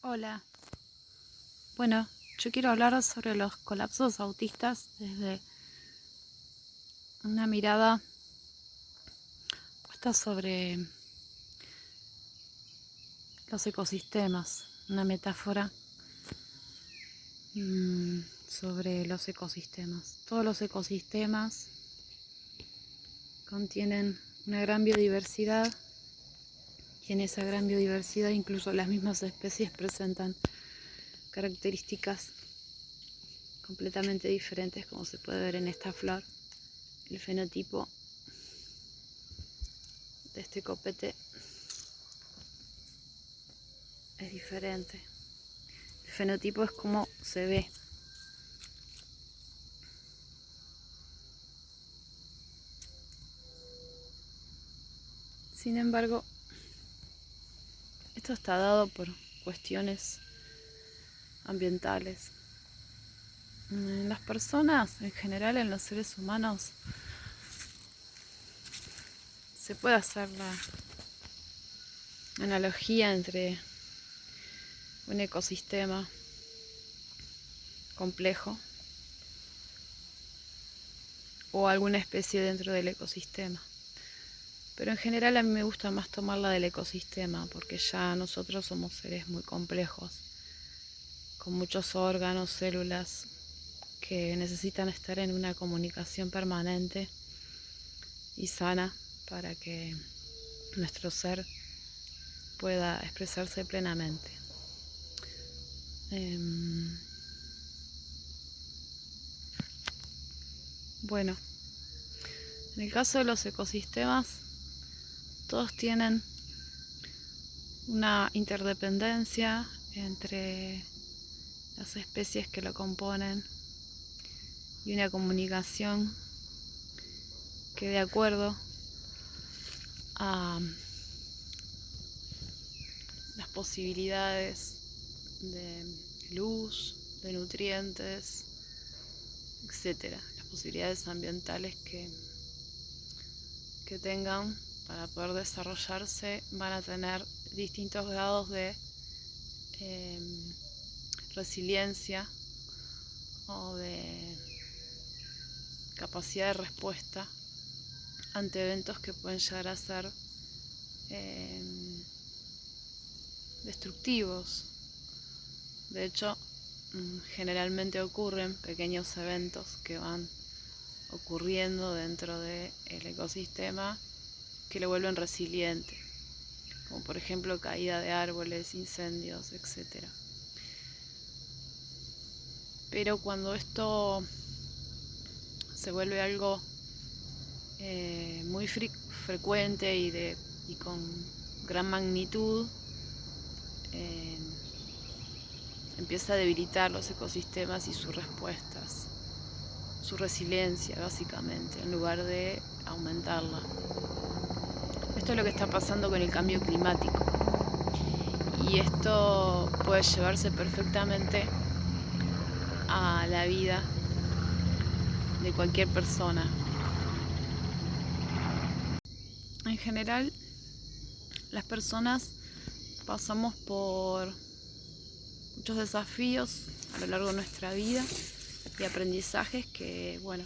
Hola, bueno, yo quiero hablar sobre los colapsos autistas desde una mirada puesta sobre los ecosistemas, una metáfora sobre los ecosistemas. Todos los ecosistemas contienen una gran biodiversidad y en esa gran biodiversidad incluso las mismas especies presentan características completamente diferentes, como se puede ver en esta flor. El fenotipo de este copete es diferente. El fenotipo es como se ve. Sin embargo, esto está dado por cuestiones ambientales. En las personas, en general en los seres humanos, se puede hacer la analogía entre un ecosistema complejo o alguna especie dentro del ecosistema. Pero en general a mí me gusta más tomarla del ecosistema, porque ya nosotros somos seres muy complejos, con muchos órganos, células, que necesitan estar en una comunicación permanente y sana para que nuestro ser pueda expresarse plenamente. Bueno, en el caso de los ecosistemas, todos tienen una interdependencia entre las especies que lo componen y una comunicación que, de acuerdo a las posibilidades de luz, de nutrientes, etcétera, las posibilidades ambientales que tengan para poder desarrollarse, van a tener distintos grados de resiliencia o de capacidad de respuesta ante eventos que pueden llegar a ser destructivos. De hecho, generalmente ocurren pequeños eventos que van ocurriendo dentro del ecosistema que lo vuelven resiliente, como por ejemplo caída de árboles, incendios, etc. Pero cuando esto se vuelve algo muy frecuente y con gran magnitud, empieza a debilitar los ecosistemas y sus respuestas, su resiliencia básicamente, en lugar de aumentarla. Esto es lo que está pasando con el cambio climático, y esto puede llevarse perfectamente a la vida de cualquier persona. En general, las personas pasamos por muchos desafíos a lo largo de nuestra vida y aprendizajes que, bueno,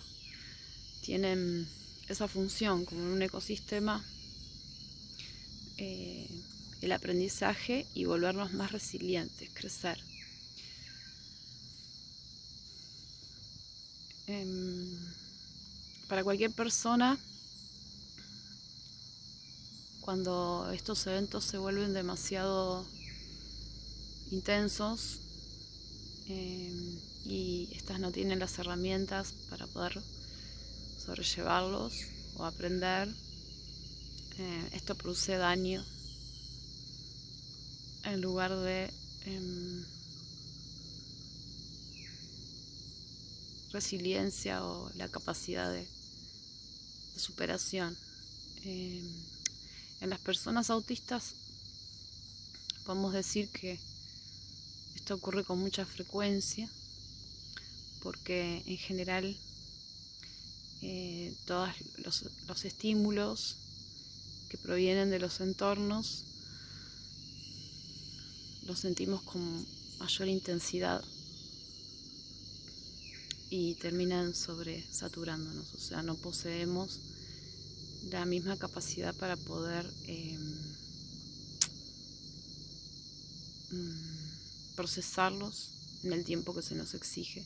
tienen esa función como en un ecosistema, el aprendizaje y volvernos más resilientes, crecer. Para cualquier persona, cuando estos eventos se vuelven demasiado intensos y estas no tienen las herramientas para poder sobrellevarlos o aprender, esto produce daño en lugar de resiliencia o la capacidad de superación. En las personas autistas podemos decir que esto ocurre con mucha frecuencia, porque en general todos los estímulos que provienen de los entornos lo sentimos con mayor intensidad y terminan sobresaturándonos, o sea, no poseemos la misma capacidad para poder procesarlos en el tiempo que se nos exige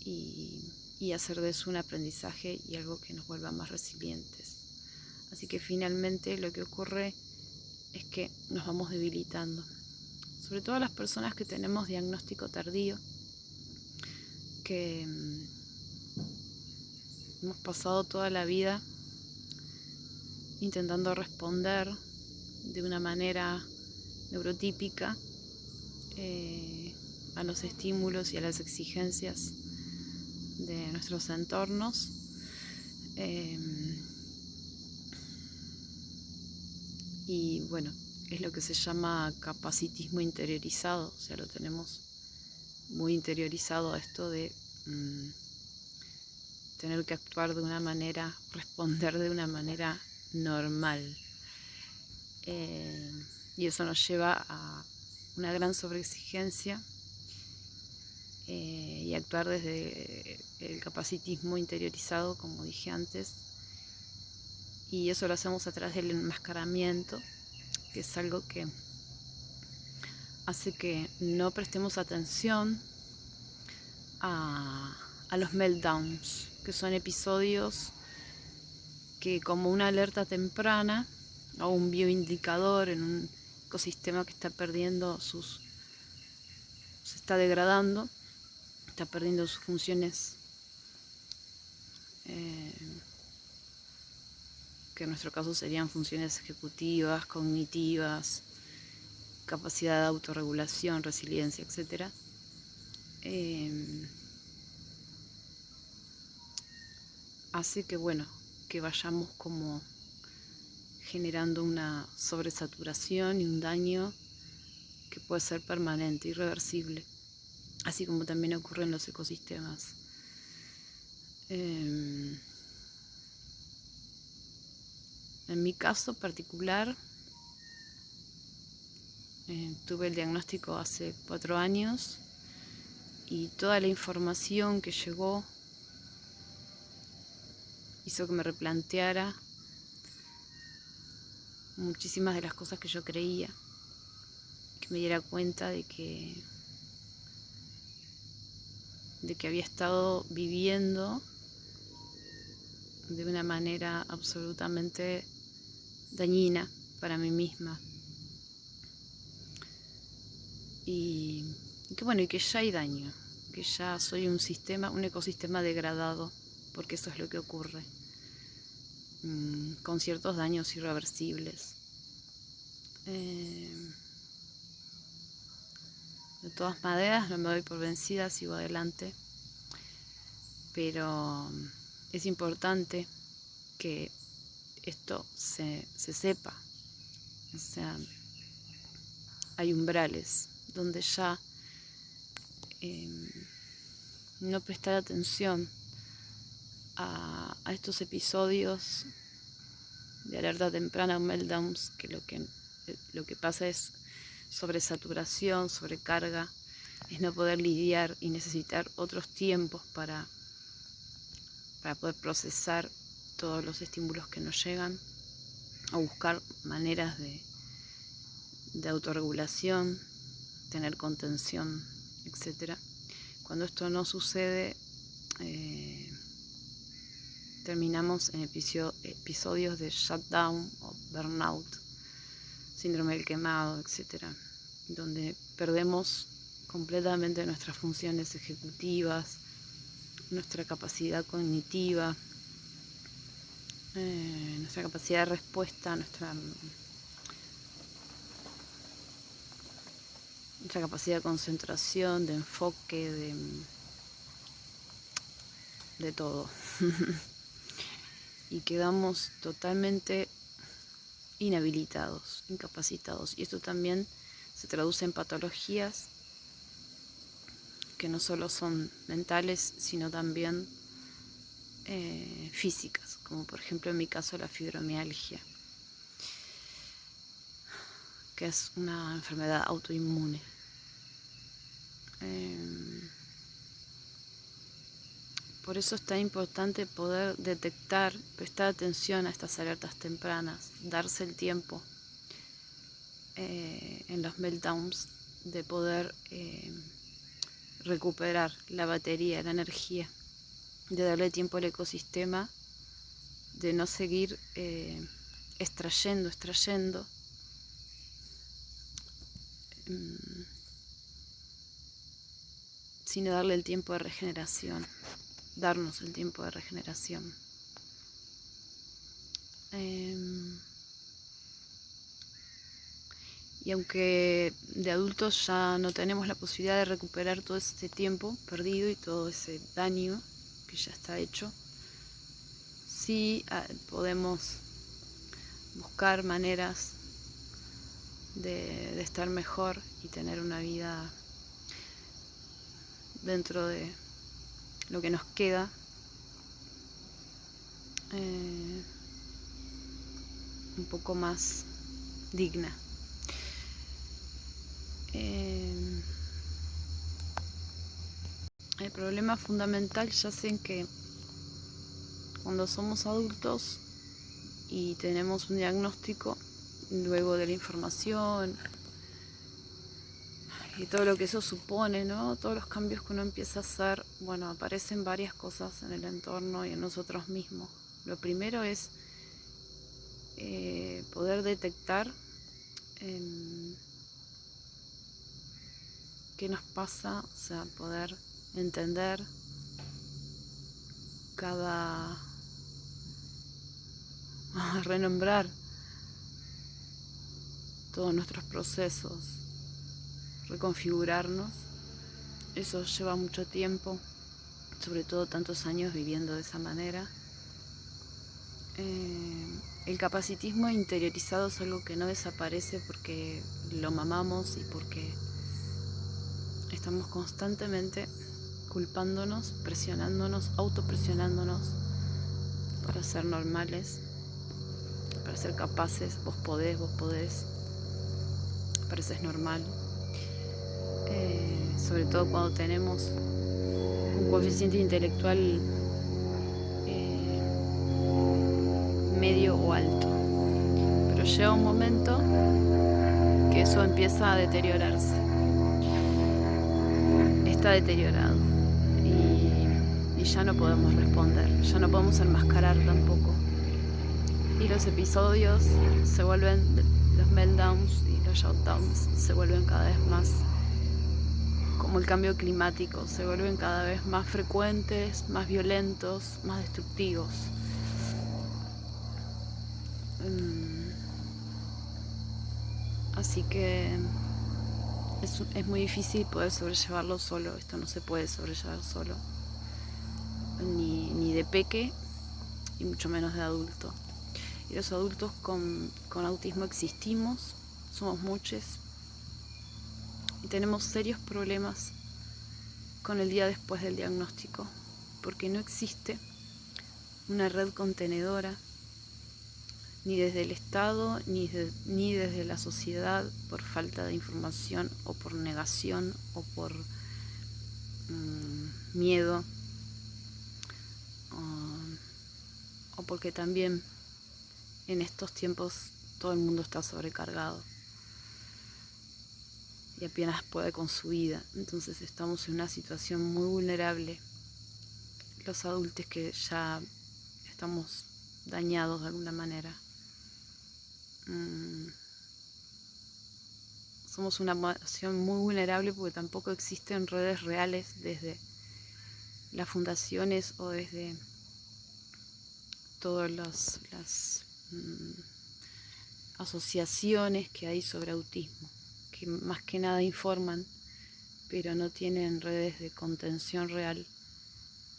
y hacer de eso un aprendizaje y algo que nos vuelva más resilientes. Así que finalmente lo que ocurre es que nos vamos debilitando, sobre todo las personas que tenemos diagnóstico tardío, que hemos pasado toda la vida intentando responder de una manera neurotípica a los estímulos y a las exigencias de nuestros entornos. Y bueno, es lo que se llama capacitismo interiorizado, o sea, lo tenemos muy interiorizado a esto de tener que actuar de una manera, responder de una manera normal. Y eso nos lleva a una gran sobreexigencia y actuar desde el capacitismo interiorizado, como dije antes, y eso lo hacemos a través del enmascaramiento, que es algo que hace que no prestemos atención a los meltdowns, que son episodios que, como una alerta temprana o un bioindicador en un ecosistema que está perdiendo se está degradando, está perdiendo sus funciones, que en nuestro caso serían funciones ejecutivas, cognitivas, capacidad de autorregulación, resiliencia, etc. Hace que, bueno, que vayamos como generando una sobresaturación y un daño que puede ser permanente, irreversible, así como también ocurre en los ecosistemas. En mi caso particular, tuve el diagnóstico hace 4 años y toda la información que llegó hizo que me replanteara muchísimas de las cosas que yo creía, que me diera cuenta de que había estado viviendo de una manera absolutamente dañina para mí misma. Y que bueno, y que ya hay daño, que ya soy un ecosistema degradado, porque eso es lo que ocurre, con ciertos daños irreversibles. De todas maneras, no me doy por vencida, sigo adelante, pero es importante que esto se sepa. O sea, hay umbrales donde ya no prestar atención a estos episodios de alerta temprana o meltdowns, que lo que pasa es sobresaturación, sobrecarga, es no poder lidiar y necesitar otros tiempos para poder procesar todos los estímulos que nos llegan, o buscar maneras de autorregulación, tener contención, etc. Cuando esto no sucede, terminamos en episodios de shutdown o burnout, síndrome del quemado, etc., donde perdemos completamente nuestras funciones ejecutivas, nuestra capacidad cognitiva, nuestra capacidad de respuesta, nuestra capacidad de concentración, de enfoque, de todo. Y quedamos totalmente inhabilitados, incapacitados. Y esto también se traduce en patologías que no solo son mentales, sino también físicas, como por ejemplo en mi caso la fibromialgia. que es una enfermedad autoinmune. Por eso es tan importante poder detectar, prestar atención a estas alertas tempranas, darse el tiempo en los meltdowns de poder recuperar la batería, la energía, de darle tiempo al ecosistema, de no seguir extrayendo, sino darle el tiempo de regeneración, darnos el tiempo de regeneración. Y aunque de adultos ya no tenemos la posibilidad de recuperar todo ese tiempo perdido y todo ese daño que ya está hecho, sí podemos buscar maneras de estar mejor y tener una vida dentro de lo que nos queda un poco más digna. El problema fundamental yace en que cuando somos adultos y tenemos un diagnóstico, luego de la información y todo lo que eso supone, ¿no? Todos los cambios que uno empieza a hacer, bueno, aparecen varias cosas en el entorno y en nosotros mismos. Lo primero es poder detectar qué nos pasa, o sea, poder entender renombrar todos nuestros procesos, reconfigurarnos. Eso lleva mucho tiempo, sobre todo tantos años viviendo de esa manera. El capacitismo interiorizado es algo que no desaparece porque lo mamamos y porque estamos constantemente culpándonos, presionándonos, autopresionándonos para ser normales, para ser capaces. Vos podés, pareces normal. Sobre todo cuando tenemos un coeficiente intelectual medio o alto. Pero llega un momento que eso empieza a deteriorarse. Está deteriorado y ya no podemos responder, ya no podemos enmascarar tampoco. Y los episodios se vuelven, los meltdowns y los shutdowns se vuelven cada vez más como el cambio climático, se vuelven cada vez más frecuentes, más violentos, más destructivos. Así que es muy difícil poder sobrellevarlo solo. Esto no se puede sobrellevar solo, ni de peque y mucho menos de adulto. Y los adultos con autismo existimos, somos muchos y tenemos serios problemas con el día después del diagnóstico, porque no existe una red contenedora ni desde el Estado ni desde la sociedad, por falta de información o por negación o por miedo, o porque también en estos tiempos todo el mundo está sobrecargado y apenas puede con su vida. Entonces estamos en una situación muy vulnerable los adultos que ya estamos dañados de alguna manera. Somos una población muy vulnerable porque tampoco existen redes reales desde las fundaciones o desde todas las asociaciones que hay sobre autismo, que más que nada informan, pero no tienen redes de contención real,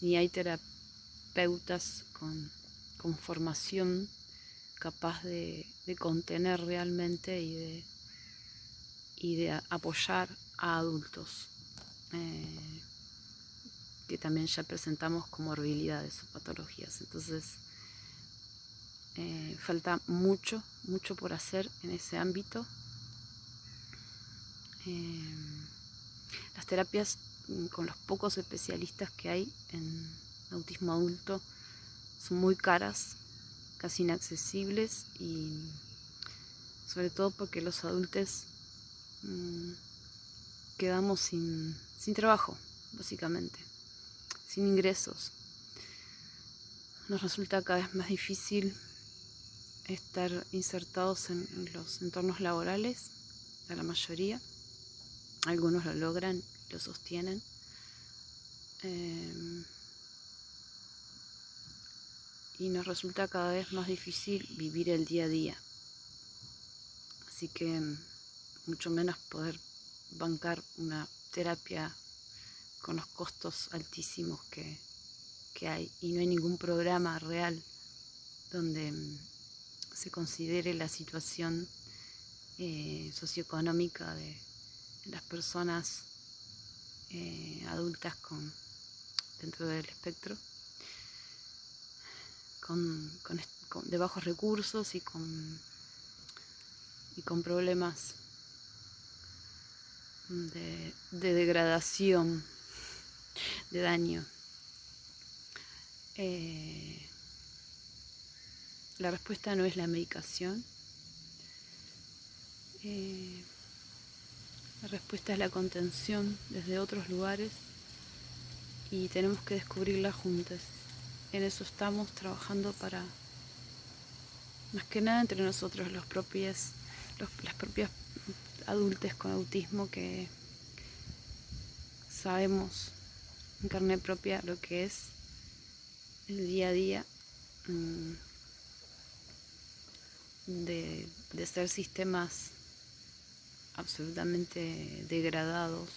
ni hay terapeutas con formación capaz de contener realmente y de apoyar a adultos que también ya presentamos comorbilidades o patologías. Entonces falta mucho por hacer en ese ámbito, Las terapias con los pocos especialistas que hay en autismo adulto son muy caras, casi inaccesibles, y sobre todo porque los adultos quedamos sin trabajo, básicamente, sin ingresos. Nos resulta cada vez más difícil estar insertados en los entornos laborales, a la mayoría. Algunos lo logran, lo sostienen. Y nos resulta cada vez más difícil vivir el día a día. Así que mucho menos poder bancar una terapia con los costos altísimos que hay. Y no hay ningún programa real donde se considere la situación socioeconómica de las personas adultas dentro del espectro, de bajos recursos y con problemas de degradación, de daño. La respuesta no es la medicación. La respuesta es la contención desde otros lugares, y tenemos que descubrirla juntas. En eso estamos trabajando, para más que nada entre nosotros, las propias adultos con autismo, que sabemos en carne propia lo que es el día a día de ser sistemas absolutamente degradados,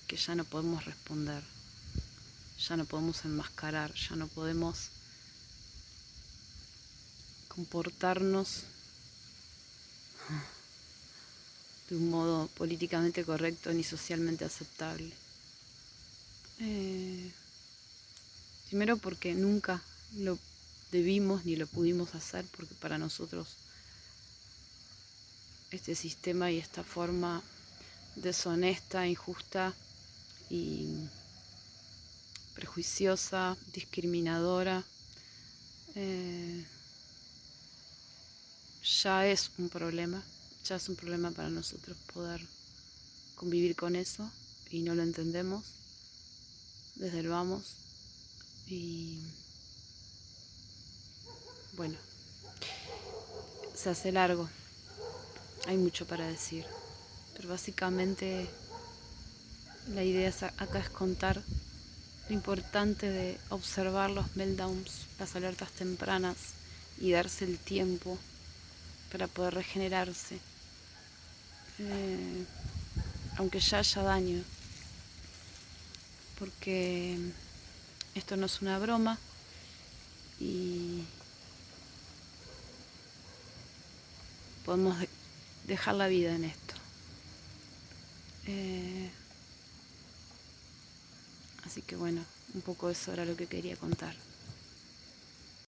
que ya no podemos responder, ya no podemos enmascarar, ya no podemos comportarnos de un modo políticamente correcto ni socialmente aceptable. Primero porque nunca lo debimos ni lo pudimos hacer, porque para nosotros este sistema y esta forma deshonesta, injusta y prejuiciosa, discriminadora, ya es un problema para nosotros poder convivir con eso, y no lo entendemos desde el vamos. Y bueno, se hace largo, hay mucho para decir, pero básicamente la idea acá es contar lo importante de observar los meltdowns, las alertas tempranas, y darse el tiempo para poder regenerarse, aunque ya haya daño, porque esto no es una broma, y podemos dejar la vida en esto. Así que bueno, un poco eso era lo que quería contar.